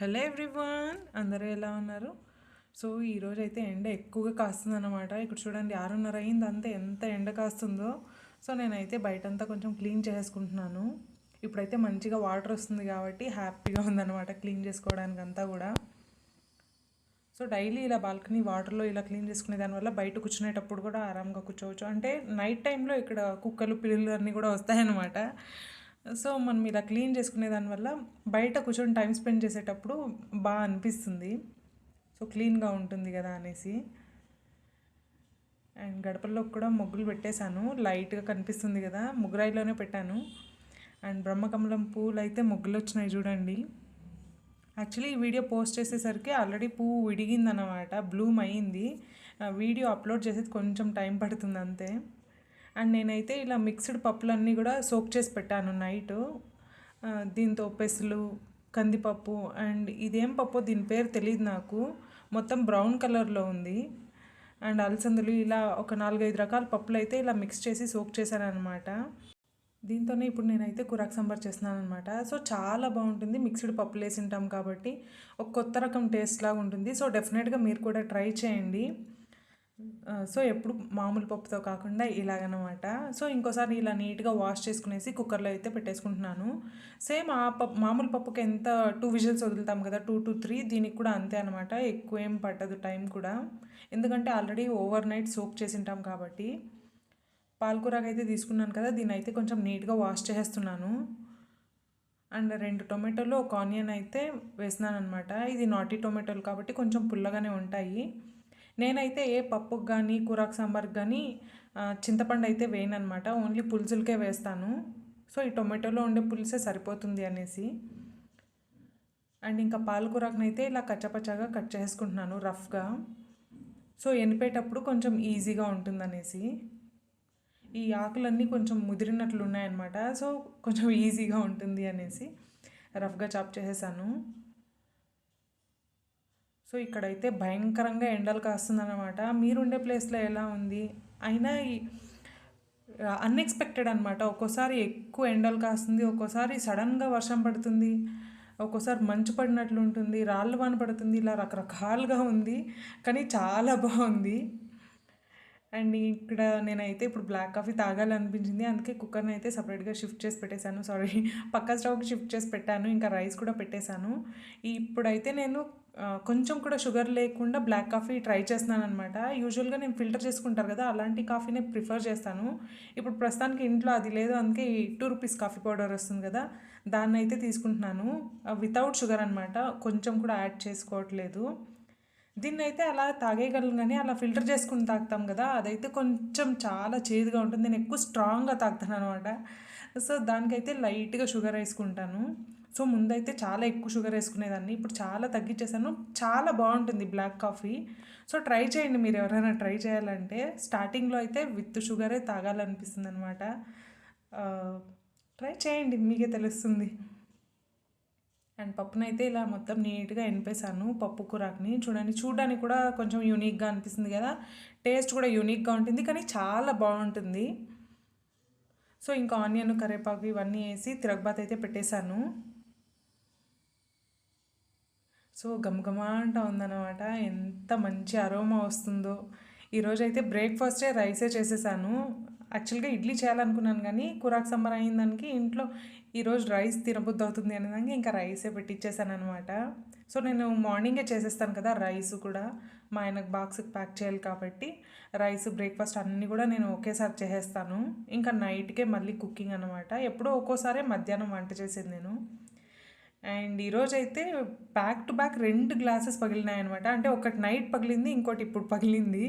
Hello everyone, అందరూ ఎలా ఉన్నారు? సో ఈరోజు అయితే ఎండ ఎక్కువగా కాస్తుంది అనమాట. ఇక్కడ చూడండి 6:30 అయింది, అంతే ఎంత ఎండ కాస్తుందో. సో నేనైతే బయటంతా కొంచెం క్లీన్ చేసుకుంటున్నాను. ఇప్పుడైతే మంచిగా వాటర్ వస్తుంది కాబట్టి హ్యాపీగా ఉందన్నమాట క్లీన్ చేసుకోవడానికి అంతా కూడా. సో డైలీ ఇలా బాల్కనీ వాటర్లో ఇలా క్లీన్ చేసుకునే దానివల్ల బయట కూర్చునేటప్పుడు కూడా ఆరాంగా కూర్చోవచ్చు. అంటే నైట్ టైంలో ఇక్కడ కుక్కలు పిల్లులు అన్నీ కూడా వస్తాయన్నమాట. సో మనం ఇలా క్లీన్ చేసుకునే దానివల్ల బయట కూర్చొని టైం స్పెండ్ చేసేటప్పుడు బాగా అనిపిస్తుంది. సో క్లీన్గా ఉంటుంది కదా అనేసి. అండ్ గడపల్లో కూడా ముగ్గులు పెట్టేశాను, లైట్గా కనిపిస్తుంది కదా, ముగ్గురాయిలోనే పెట్టాను. అండ్ బ్రహ్మకమలం పూలు అయితే ముగ్గులు వచ్చినాయి చూడండి. యాక్చువల్లీ ఈ వీడియో పోస్ట్ చేసేసరికి ఆల్రెడీ పువ్వు విడిగిందన్నమాట, బ్లూమ్ అయ్యింది. వీడియో అప్లోడ్ చేసేది కొంచెం టైం పడుతుంది అంతే. అండ్ నేనైతే ఇలా మిక్స్డ్ పప్పులన్నీ కూడా సోక్ చేసి పెట్టాను నైట్. దీంతో పెసలు, కందిపప్పు అండ్ ఇదేం పప్పు దీని పేరు తెలియదు నాకు, మొత్తం బ్రౌన్ కలర్లో ఉంది. అండ్ అలసందులు, ఇలా ఒక 4-5 రకాల పప్పులు అయితే ఇలా మిక్స్ చేసి సోక్ చేశాను అనమాట. దీంతోనే ఇప్పుడు నేనైతే కూరాకు సాంబార్ చేస్తున్నాను అనమాట. సో చాలా బాగుంటుంది, మిక్స్డ్ పప్పులు వేసి ఉంటాం కాబట్టి ఒక కొత్త రకం టేస్ట్ లాగా ఉంటుంది. సో డెఫినెట్గా మీరు కూడా ట్రై చేయండి. సో ఎప్పుడు మామూలు పప్పుతో కాకుండా ఇలాగనమాట. సో ఇంకోసారి ఇలా నీట్గా వాష్ చేసుకునేసి కుక్కర్లో అయితే పెట్టేసుకుంటున్నాను. సేమ్ ఆ పప్పు మామూలు పప్పుకి ఎంత 2 విజిల్స్ వదులుతాం కదా, 2 to 3, దీనికి కూడా అంతే అనమాట. ఎక్కువ ఏం పట్టదు టైం కూడా, ఎందుకంటే ఆల్రెడీ ఓవర్ నైట్ సోక్ చేసి ఉంటాం కాబట్టి. పాలకూరకు అయితే తీసుకున్నాను కదా, దీన్ని అయితే కొంచెం నీట్గా వాష్ చేసేస్తున్నాను. అండ్ 2 టొమాటోలు, ఒక ఆనియన్ అయితే వేసినాను అనమాట. ఇది నాటి టొమాటోలు కాబట్టి కొంచెం పుల్లగానే ఉంటాయి. నేనైతే ఏ పప్పుకు కానీ కూరాకు సాంబార్కి కానీ చింతపండు అయితే వేయను అనమాట, ఓన్లీ పులుసులకే వేస్తాను. సో ఈ టొమాటోలో ఉండే పులుసే సరిపోతుంది అనేసి. అండ్ ఇంకా పాలకూరకునైతే ఇలా కచ్చపచ్చగా కట్ చేసుకుంటున్నాను రఫ్గా. సో ఎనిపేటప్పుడు కొంచెం ఈజీగా ఉంటుందనేసి. ఈ ఆకులన్నీ కొంచెం ముదిరినట్లు ఉన్నాయన్నమాట, సో కొంచెం ఈజీగా ఉంటుంది అనేసి రఫ్గా చాప్ చేసేసాను. సో ఇక్కడైతే భయంకరంగా ఎండలు కాస్తుందన్నమాట. మీరుండే ప్లేస్లో ఎలా ఉంది? అయినా అన్ఎక్స్పెక్టెడ్ అనమాట. ఒక్కోసారి ఎక్కువ ఎండలు కాస్తుంది, ఒక్కోసారి సడన్గా వర్షం పడుతుంది, ఒక్కోసారి మంచు పడినట్లు ఉంటుంది, రాళ్ళు వాన పడుతుంది, ఇలా రకరకాలుగా ఉంది. కానీ చాలా బాగుంది. అండ్ ఇక్కడ నేనైతే ఇప్పుడు బ్లాక్ కాఫీ తాగాలనిపించింది, అందుకే కుక్కర్ని అయితే సపరేట్గా షిఫ్ట్ చేసి పెట్టేశాను. సారీ, పక్క స్టవ్కి షిఫ్ట్ చేసి పెట్టాను, ఇంకా రైస్ కూడా పెట్టేశాను. ఇప్పుడైతే నేను కొంచెం కూడా షుగర్ లేకుండా బ్లాక్ కాఫీ ట్రై చేస్తున్నాను అనమాట. యూజువల్గా నేను ఫిల్టర్ చేసుకుంటారు కదా, అలాంటి కాఫీనే ప్రిఫర్ చేస్తాను. ఇప్పుడు ప్రస్తుతానికి ఇంట్లో అది లేదు, అందుకే 2 రూపీస్ కాఫీ పౌడర్ వస్తుంది కదా, దాన్ని అయితే తీసుకుంటున్నాను. వితౌట్ షుగర్ అనమాట, కొంచెం కూడా యాడ్ చేసుకోవట్లేదు. దీన్ని అయితే అలా తాగేయగలను, కానీ అలా ఫిల్టర్ చేసుకుని తాగుతాం కదా, అదైతే కొంచెం చాలా చేదుగా ఉంటుంది. నేను ఎక్కువ స్ట్రాంగ్గా తాగుతాను అనమాట. సో దానికైతే లైట్గా షుగర్ వేసుకుంటాను. సో ముందైతే చాలా ఎక్కువ షుగర్ వేసుకునేదాన్ని, ఇప్పుడు చాలా తగ్గించేసాను. చాలా బాగుంటుంది బ్లాక్ కాఫీ. సో ట్రై చేయండి, మీరు ఎవరైనా ట్రై చేయాలంటే. స్టార్టింగ్లో అయితే విత్ షుగరే తాగాలనిపిస్తుంది అనమాట. ట్రై చేయండి, మీకే తెలుస్తుంది. అండ్ పప్పునైతే ఇలా మొత్తం నీట్గా ఎనిపేసాను. పప్పు కూరాకుని చూడండి, చూడడానికి కూడా కొంచెం యూనిక్గా అనిపిస్తుంది కదా, టేస్ట్ కూడా యూనిక్గా ఉంటుంది, కానీ చాలా బాగుంటుంది. సో ఇంకా ఆనియన్, కరివేపాకు ఇవన్నీ వేసి తిరగబాత్ అయితే పెట్టేశాను. సో గమగమాంట ఉందన్నమాట, ఎంత మంచి అరోమా వస్తుందో. ఈరోజు అయితే బ్రేక్ఫాస్టే రైసే చేసేసాను. యాక్చువల్గా ఇడ్లీ చేయాలనుకున్నాను, కానీ కూరాకు సాంబార్ అయిన దానికి ఇంట్లో ఈరోజు రైస్ తినబుద్ధి అవుతుంది అనేదానికి ఇంకా రైసే పెట్టించేసాను అనమాట. సో నేను మార్నింగే చేసేస్తాను కదా రైస్ కూడా, మా ఆయనకు బాక్స్కి ప్యాక్ చేయాలి కాబట్టి రైస్, బ్రేక్ఫాస్ట్ అన్నీ కూడా నేను ఒకేసారి చేసేస్తాను. ఇంకా నైట్కే మళ్ళీ కుకింగ్ అనమాట. ఎప్పుడో ఒక్కోసారి మధ్యాహ్నం వంట చేసేది నేను. అండ్ ఈరోజు అయితే బ్యాక్ టు బ్యాక్ 2 గ్లాసెస్ పగిలినాయి అనమాట. అంటే ఒకటి నైట్ పగిలింది, ఇంకోటి ఇప్పుడు పగిలింది.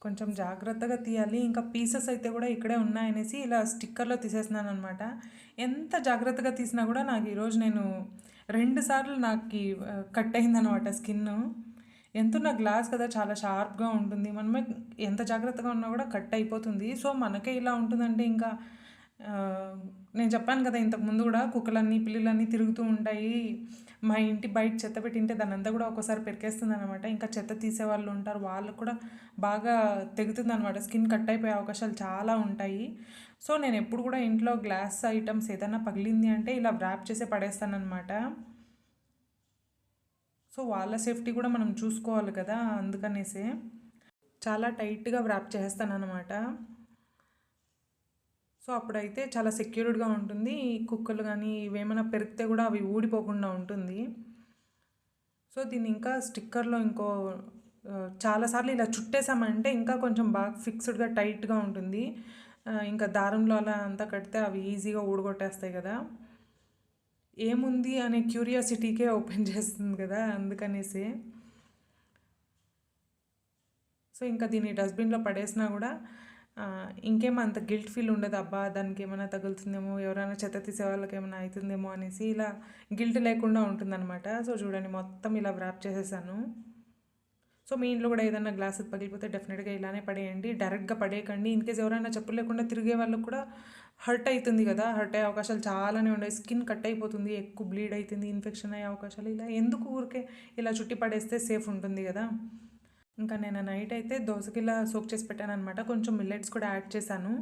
కొంచెం జాగ్రత్తగా తీయాలి. ఇంకా పీసెస్ అయితే కూడా ఇక్కడే ఉన్నాయనేసి ఇలా స్టిక్కర్లో తీసేస్తున్నాను అనమాట. ఎంత జాగ్రత్తగా తీసినా కూడా నాకు ఈరోజు నేను 2 సార్లు నాకు కట్ అయిందనమాట స్కిన్. ఎంతున్న గ్లాస్ కదా, చాలా షార్ప్గా ఉంటుంది, మనమే ఎంత జాగ్రత్తగా ఉన్నా కూడా కట్ అయిపోతుంది. సో మనకే ఇలా ఉంటుందంటే ఇంకా నేను చెప్పాను కదా ఇంతకుముందు కూడా, కుక్కలన్నీ పిల్లులన్నీ తిరుగుతూ ఉంటాయి. మా ఇంటి బయట చెత్త పెట్టింటే దాన్ని అంతా కూడా ఒక్కోసారి పెరికేస్తుంది అనమాట. ఇంకా చెత్త తీసేవాళ్ళు ఉంటారు, వాళ్ళకు కూడా బాగా తెగుతుంది అనమాట, స్కిన్ కట్ అయిపోయే అవకాశాలు చాలా ఉంటాయి. సో నేను ఎప్పుడు కూడా ఇంట్లో గ్లాస్ ఐటమ్స్ ఏదైనా పగిలింది అంటే ఇలా ర్యాప్ చేసే పడేస్తాను అనమాట. సో వాళ్ళ సేఫ్టీ కూడా మనం చూసుకోవాలి కదా, అందుకనేసే చాలా టైట్గా వ్రాప్ చేస్తాను అనమాట. సో అప్పుడైతే చాలా సెక్యూర్డ్గా ఉంటుంది. కుక్కలు కానీ ఇవేమైనా పెరిగితే కూడా అవి ఊడిపోకుండా ఉంటుంది. సో దీన్ని ఇంకా స్టిక్కర్లో చాలాసార్లు ఇలా చుట్టేసామంటే ఇంకా కొంచెం బాగా ఫిక్స్డ్గా టైట్గా ఉంటుంది. ఇంకా దారంలో అలా అంతా కడితే అవి ఈజీగా ఊడగొట్టేస్తాయి కదా. ఏముంది అనే క్యూరియాసిటీకే ఓపెన్ చేస్తుంది కదా, అందుకనేసి. సో ఇంకా దీన్ని డస్ట్బిన్లో పడేసినా కూడా ఇంకేమో అంత గిల్ట్ ఫీల్ ఉండదు. అబ్బా దానికి ఏమైనా తగులుతుందేమో, ఎవరైనా చెత్త తీసే వాళ్ళకి ఏమైనా అవుతుందేమో అనేసి ఇలా గిల్ట్ లేకుండా ఉంటుందన్నమాట. సో చూడండి మొత్తం ఇలా వ్రాప్ చేసేసాను. సో మీ ఇంట్లో కూడా ఏదైనా గ్లాసెస్ పగిలిపోతే డెఫినెట్గా ఇలానే పడేయండి, డైరెక్ట్గా పడేయకండి. ఇన్ కేస్ ఎవరైనా చెప్పులు లేకుండా తిరిగే వాళ్ళకు కూడా హర్ట్ అవుతుంది కదా, హర్ట్ అయ్యే అవకాశాలు చాలానే ఉన్నాయి. స్కిన్ కట్ అయిపోతుంది, ఎక్కువ బ్లీడ్ అవుతుంది, ఇన్ఫెక్షన్ అయ్యే అవకాశాలు. ఇలా ఎందుకు ఊరికే ఇలా చుట్టి పడేస్తే సేఫ్ ఉంటుంది కదా. ఇంకా నేను నైట్ అయితే దోసకి ఇలా సోక్ చేసి పెట్టాను అనమాట. కొంచెం మిల్లెట్స్ కూడా యాడ్ చేశాను.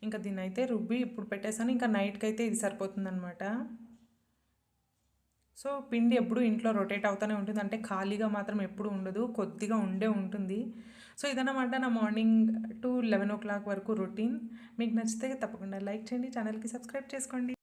ఇంకా దీన్ని అయితే రుబ్బి ఇప్పుడు పెట్టేశాను. ఇంకా నైట్కి అయితే ఇది సరిపోతుందన్నమాట. సో పిండి ఎప్పుడు ఇంట్లో రొటేట్ అవుతూనే ఉంటుంది, అంటే ఖాళీగా మాత్రం ఎప్పుడు ఉండదు, కొద్దిగా ఉంటుంది. సో ఇదన్నమాట నా మార్నింగ్ టు 11 o'clock వరకు రొటీన్. మీకు నచ్చితే తప్పకుండా లైక్ చేయండి, ఛానల్కి సబ్స్క్రైబ్ చేసుకోండి.